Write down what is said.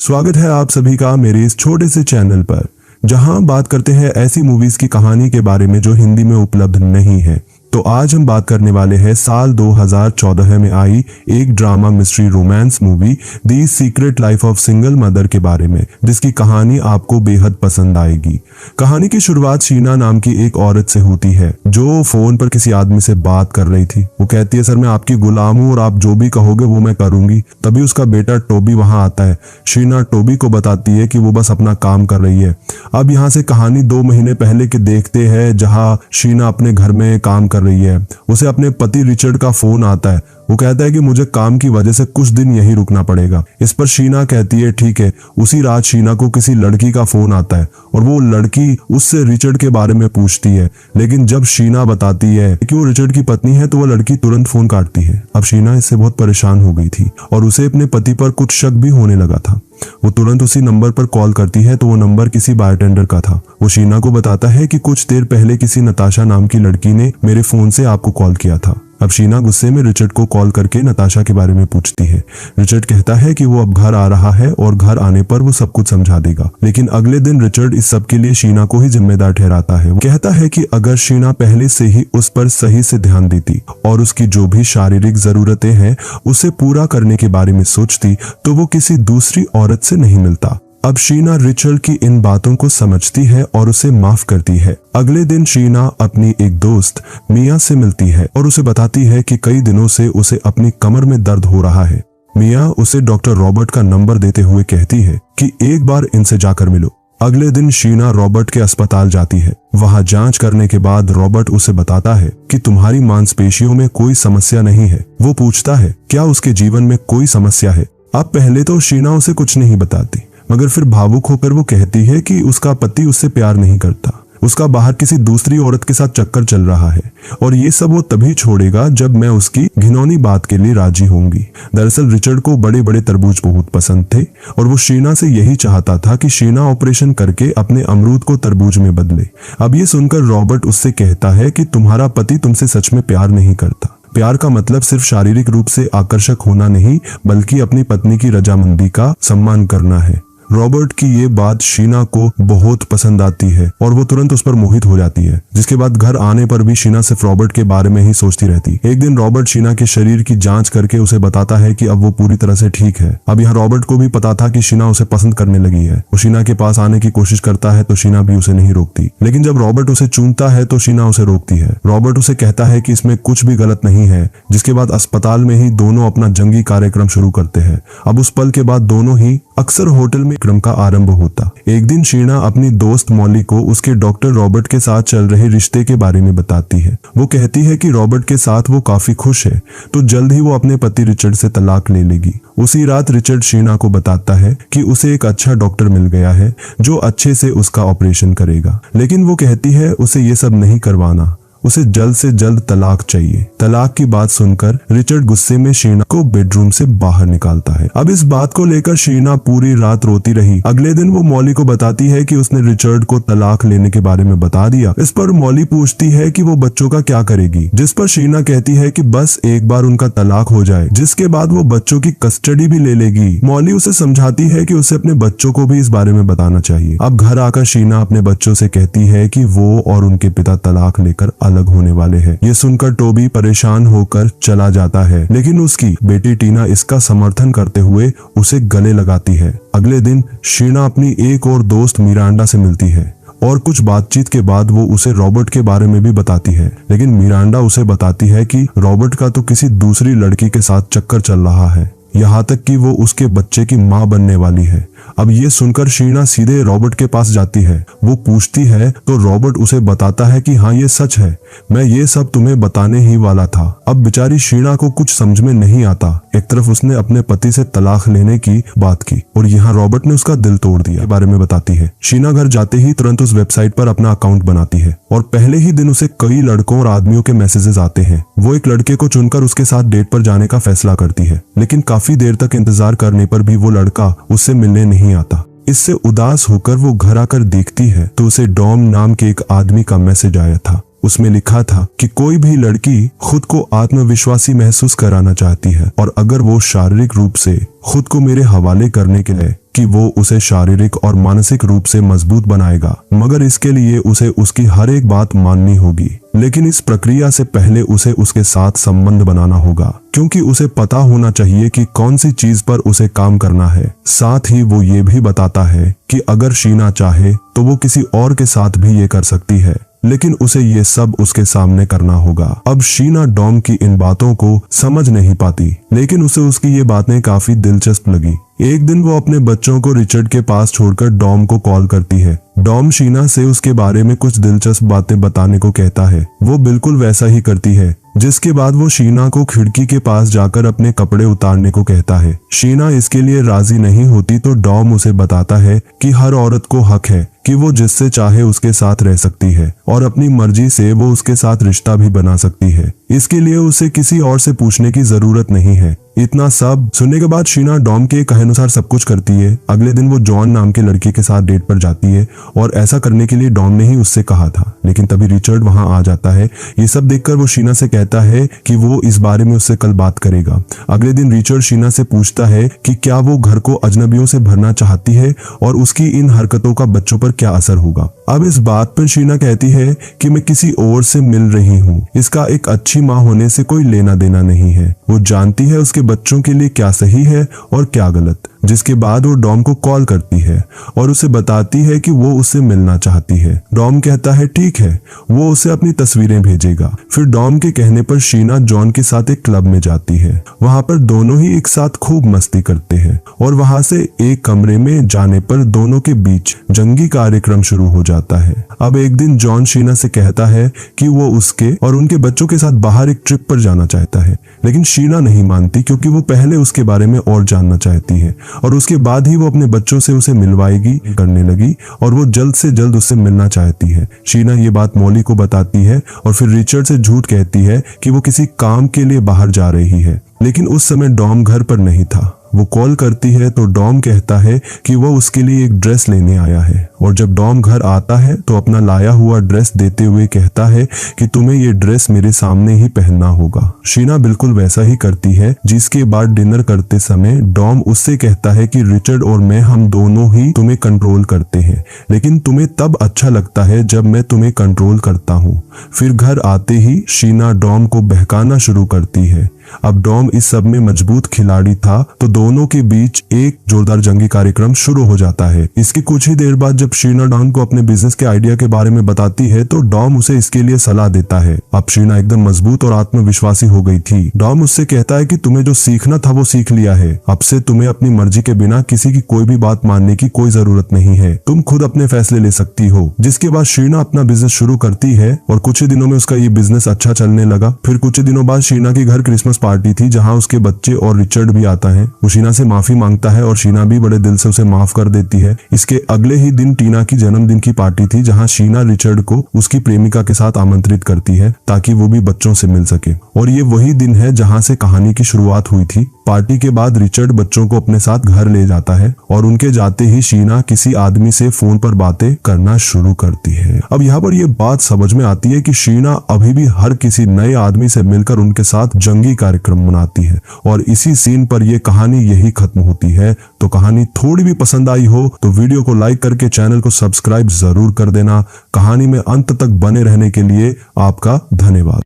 स्वागत है आप सभी का मेरे इस छोटे से चैनल पर, जहां बात करते हैं ऐसी मूवीज की कहानी के बारे में जो हिंदी में उपलब्ध नहीं है। तो आज हम बात करने वाले हैं साल 2014 में आई एक drama mystery romance movie the secret life of single mother के बारे में, जिसकी कहानी आपको बेहद पसंद आएगी। कहानी की शुरुआत शीना नाम की एक औरत से होती है जो फोन पर किसी आदमी से बात कर रही थी। वो कहती है, सर मैं आपकी गुलाम हूँ और आप जो भी कहोगे वो मैं करूंगी। तभी उसका बेटा टोबी वहां आता है। शीना टोबी को बताती है कि वो बस अपना काम कर रही है। अब यहाँ से कहानी 2 महीने पहले के देखते हैं, जहाँ शीना अपने घर में काम कर रही है। उसे अपने पति रिचर्ड का फोन आता है। वो कहता है कि मुझे काम की वजह से कुछ दिन यहीं रुकना पड़ेगा। इस पर शीना कहती है ठीक है। उसी रात शीना को किसी लड़की का फोन आता है और वो लड़की उससे रिचर्ड के बारे में पूछती है, लेकिन जब शीना बताती है कि वो रिचर्ड की पत्नी है तो वो लड़की तुरंत फोन काटती है। अब शीना इससे बहुत परेशान हो गई थी और उसे अपने पति पर कुछ शक भी होने लगा था। वो तुरंत उसी नंबर पर कॉल करती है तो वो नंबर किसी बारटेंडर का था। वो शीना को बताता है कि कुछ देर पहले किसी नताशा नाम की लड़की ने मेरे फोन से आपको कॉल किया था। अब शीना गुस्से में रिचर्ड को कॉल करके नताशा के बारे में पूछती है। रिचर्ड कहता है कि वो अब घर आ रहा है और घर आने पर वो सब कुछ समझा देगा। लेकिन अगले दिन रिचर्ड इस सब के लिए शीना को ही जिम्मेदार ठहराता है। वो कहता है कि अगर शीना पहले से ही उस पर सही से ध्यान देती और उसकी जो भी शारीरिक जरूरतें हैं उसे पूरा करने के बारे में सोचती तो वो किसी दूसरी औरत से नहीं मिलता। अब शीना रिचर्ड की इन बातों को समझती है और उसे माफ करती है। अगले दिन शीना अपनी एक दोस्त मिया से मिलती है और उसे बताती है कि कई दिनों से उसे अपनी कमर में दर्द हो रहा है। मिया उसे डॉक्टर रॉबर्ट का नंबर देते हुए कहती है कि एक बार इनसे जाकर मिलो। अगले दिन शीना रॉबर्ट के अस्पताल जाती है। वहां जांच करने के बाद रॉबर्ट उसे बताता है कि तुम्हारी मांसपेशियों में कोई समस्या नहीं है। वो पूछता है क्या उसके जीवन में कोई समस्या है। अब पहले तो शीना उसे कुछ नहीं बताती, मगर फिर भावुक होकर वो कहती है कि उसका पति उससे प्यार नहीं करता, उसका बाहर किसी दूसरी औरत के साथ चक्कर चल रहा है और ये सब वो तभी छोड़ेगा जब मैं उसकी घिनौनी बात के लिए राजी होंगी। दरअसल रिचर्ड को बड़े बड़े तरबूज बहुत पसंद थे और वो शीना से यही चाहता था कि शीना ऑपरेशन करके अपने अमरूद को तरबूज में बदले। अब ये सुनकर रॉबर्ट उससे कहता है कि तुम्हारा पति तुमसे सच में प्यार नहीं करता। प्यार का मतलब सिर्फ शारीरिक रूप से आकर्षक होना नहीं, बल्कि अपनी पत्नी की रजामंदी का सम्मान करना है। रॉबर्ट की ये बात शीना को बहुत पसंद आती है और वो तुरंत उस पर मोहित हो जाती है। जिसके बाद घर आने पर भी शीना सिर्फ रॉबर्ट के बारे में ही सोचती रहती। एक दिन रॉबर्ट शीना के शरीर की जांच करके उसे बताता है कि अब वो पूरी तरह से ठीक है। अब यहाँ रॉबर्ट को भी पता था कि शीना उसे पसंद करने लगी है। वो शीना के पास आने की कोशिश करता है तो शीना भी उसे नहीं रोकती, लेकिन जब रॉबर्ट उसे चूमता है तो शीना उसे रोकती है। रॉबर्ट उसे कहता है कि इसमें कुछ भी गलत नहीं है। जिसके बाद अस्पताल में ही दोनों अपना जंगी कार्यक्रम शुरू करते हैं। अब उस पल के बाद दोनों ही अक्सर होटल में क्रम का आरंभ होता। एक दिन शीना अपनी दोस्त मॉली को उसके डॉक्टर रॉबर्ट के साथ चल रहे रिश्ते के बारे में बताती है। वो कहती है कि रॉबर्ट के साथ वो काफी खुश है, तो जल्द ही वो अपने पति रिचर्ड से तलाक ले लेगी। उसी रात रिचर्ड शीना को बताता है कि उसे एक अच्छा डॉक्टर मिल गया है जो अच्छे से उसका ऑपरेशन करेगा, लेकिन वो कहती है उसे ये सब नहीं करवाना, उसे जल्द से जल्द तलाक चाहिए। तलाक की बात सुनकर रिचर्ड गुस्से में शीना को बेडरूम से बाहर निकालता है। अब इस बात को लेकर शीना पूरी रात रोती रही। अगले दिन वो मॉली को बताती है कि उसने रिचर्ड को तलाक लेने के बारे में बता दिया। इस पर मॉली पूछती है कि वो बच्चों का क्या करेगी, जिस पर शीना कहती है कि बस एक बार उनका तलाक हो जाए, जिसके बाद वो बच्चों की कस्टडी भी ले लेगी। मॉली उसे समझाती है कि उसे अपने बच्चों को भी इस बारे में बताना चाहिए। अब घर आकर शीना अपने बच्चों से कहती है कि वो और उनके पिता तलाक लेकर अलग होने वाले हैं। ये सुनकर टोबी परेशान होकर चला जाता है, लेकिन उसकी बेटी टीना इसका समर्थन करते हुए उसे गले लगाती है। अगले दिन शीना अपनी एक और दोस्त मिरांडा से मिलती है और कुछ बातचीत के बाद वो उसे रॉबर्ट के बारे में भी बताती है, लेकिन मिरांडा उसे बताती है कि रॉबर्ट का तो किसी दूसरी लड़की के साथ चक्कर चल रहा है, यहाँ तक कि वो उसके बच्चे की माँ बनने वाली है। अब ये सुनकर शीना सीधे रॉबर्ट के पास जाती है। वो पूछती है तो रॉबर्ट उसे बताता है कि हाँ ये सच है, मैं ये सब तुम्हें बताने ही वाला था। अब बेचारी शीना को कुछ समझ में नहीं आता। एक तरफ उसने अपने पति से तलाक लेने की बात की और यहाँ रॉबर्ट ने उसका दिल तोड़ दिया के बारे में बताती है। शीना घर जाते ही तुरंत उस वेबसाइट पर अपना अकाउंट बनाती है और पहले ही दिन उसे कई लड़कों और आदमियों के मैसेजेस आते हैं। वो एक लड़के को चुनकर उसके साथ डेट पर जाने का फैसला करती है, लेकिन काफी देर तक इंतजार करने पर भी वो लड़का उससे मिलने नहीं आता। इससे उदास होकर वो घर आकर देखती है तो उसे डॉम नाम के एक आदमी का मैसेज आया था। उसमें लिखा था कि कोई भी लड़की खुद को आत्मविश्वासी महसूस कराना चाहती है और अगर वो शारीरिक रूप से खुद को मेरे हवाले करने के लिए कि वो उसे शारीरिक और मानसिक रूप से मजबूत बनाएगा, मगर इसके लिए उसे उसकी हर एक बात माननी होगी। लेकिन इस प्रक्रिया से पहले उसे उसके साथ संबंध बनाना होगा, क्योंकि उसे पता होना चाहिए कि कौन सी चीज पर उसे काम करना है। साथ ही वो ये भी बताता है कि अगर शीना चाहे तो वो किसी और के साथ भी ये कर सकती है, लेकिन उसे ये सब उसके सामने करना होगा। अब शीना डॉम की इन बातों को समझ नहीं पाती, लेकिन उसे उसकी ये बातें काफी दिलचस्प लगी। एक दिन वो अपने बच्चों को रिचर्ड के पास छोड़कर डॉम को कॉल करती है। डॉम शीना से उसके बारे में कुछ दिलचस्प बातें बताने को कहता है। वो बिल्कुल वैसा ही करती है, जिसके बाद वो शीना को खिड़की के पास जाकर अपने कपड़े उतारने को कहता है। शीना इसके लिए राजी नहीं होती तो डॉम उसे बताता है कि हर औरत को हक है कि वो जिससे चाहे उसके साथ रह सकती है और अपनी मर्जी से वो उसके साथ रिश्ता भी बना सकती है। इसके लिए उसे किसी और से पूछने की जरूरत नहीं है। इतना सब सुनने के बाद शीना डॉम के कहे अनुसार सब कुछ करती है। अगले दिन वो जॉन नाम के लड़के के साथ डेट पर जाती है और ऐसा करने के लिए डॉम ने ही उससे कहा था, लेकिन तभी रिचर्ड वहां आ जाता है। ये सब देखकर वो शीना से कहता है कि वो इस बारे में उससे कल बात करेगा। अगले दिन रिचर्ड शीना से पूछता है कि क्या वो घर को अजनबियों से भरना चाहती है और उसकी इन हरकतों का बच्चों पर क्या असर होगा। अब इस बात पर शीना कहती है कि मैं किसी और से मिल रही हूँ, इसका एक अच्छी माँ होने से कोई लेना देना नहीं है। वो जानती है उसके बच्चों के लिए क्या सही है और क्या गलत। जिसके बाद वो डॉम को कॉल करती है और उसे बताती है कि वो उससे मिलना चाहती है। डॉम कहता है ठीक है, वो उसे अपनी तस्वीरें भेजेगा। फिर डॉम के कहने पर शीना जॉन के साथ एक क्लब में जाती है। वहां पर दोनों ही एक साथ खूब मस्ती करते हैं और वहां से एक कमरे में जाने पर दोनों के बीच जंगी कार्यक्रम शुरू हो जाता है। अब एक दिन जॉन शीना से कहता है कि वो उसके और उनके बच्चों के साथ बाहर एक ट्रिप पर जाना चाहता है, लेकिन शीना नहीं मानती क्योंकि वो पहले उसके बारे में और जानना चाहती है और उसके बाद ही वो अपने बच्चों से उसे मिलवाएगी करने लगी और वो जल्द से जल्द उससे मिलना चाहती है। शीना ये बात मॉली को बताती है और फिर रिचर्ड से झूठ कहती है कि वो किसी काम के लिए बाहर जा रही है, लेकिन उस समय डॉम घर पर नहीं था। वो कॉल करती है तो डॉम कहता है कि वो उसके लिए एक ड्रेस लेने आया है और जब डॉम घर आता है तो अपना लाया हुआ ड्रेस देते हुए कहता है कि तुम्हें ये ड्रेस मेरे सामने ही पहनना होगा। शीना बिल्कुल वैसा ही करती है, जिसके बाद डिनर करते समय डॉम उससे कहता है कि रिचर्ड और मैं हम दोनों ही तुम्हें कंट्रोल करते हैं, लेकिन तुम्हें तब अच्छा लगता है जब मैं तुम्हें कंट्रोल करता हूँ। फिर घर आते ही शीना डॉम को बहकाना शुरू करती है। अब डॉम इस सब में मजबूत खिलाड़ी था तो दोनों के बीच एक जोरदार जंगी कार्यक्रम शुरू हो जाता है। इसके कुछ ही देर बाद जब शीना डॉम को अपने बिजनेस के आइडिया के बारे में बताती है तो डॉम उसे इसके लिए सलाह देता है। अब शीना एकदम मजबूत और आत्मविश्वासी हो गई थी। डॉम उससे कहता है कि तुम्हें जो सीखना था वो सीख लिया है, अब से तुम्हें अपनी मर्जी के बिना किसी की कोई भी बात मानने की कोई जरूरत नहीं है, तुम खुद अपने फैसले ले सकती हो। जिसके बाद शीना अपना बिजनेस शुरू करती है और कुछ ही दिनों में उसका ये बिजनेस अच्छा चलने लगा। फिर कुछ ही दिनों बाद शीना के घर क्रिसमस पार्टी थी जहां उसके बच्चे और रिचर्ड भी आता है। वो शीना से माफी मांगता है और शीना भी बड़े दिल से उसे माफ कर देती है। इसके अगले ही दिन टीना की जन्मदिन की पार्टी थी जहां शीना रिचर्ड को उसकी प्रेमिका के साथ आमंत्रित करती है ताकि वो भी बच्चों से मिल सके और ये वही दिन है जहां से कहानी की शुरुआत हुई थी। पार्टी के बाद रिचर्ड बच्चों को अपने साथ घर ले जाता है और उनके जाते ही शीना किसी आदमी से फोन पर बातें करना शुरू करती है। अब यहाँ पर ये बात समझ में आती है कि शीना अभी भी हर किसी नए आदमी से मिलकर उनके साथ जंगी कार्यक्रम मनाती है और इसी सीन पर ये कहानी यही खत्म होती है। तो कहानी थोड़ी भी पसंद आई हो तो वीडियो को लाइक करके चैनल को सब्सक्राइब जरूर कर देना। कहानी में अंत तक बने रहने के लिए आपका धन्यवाद।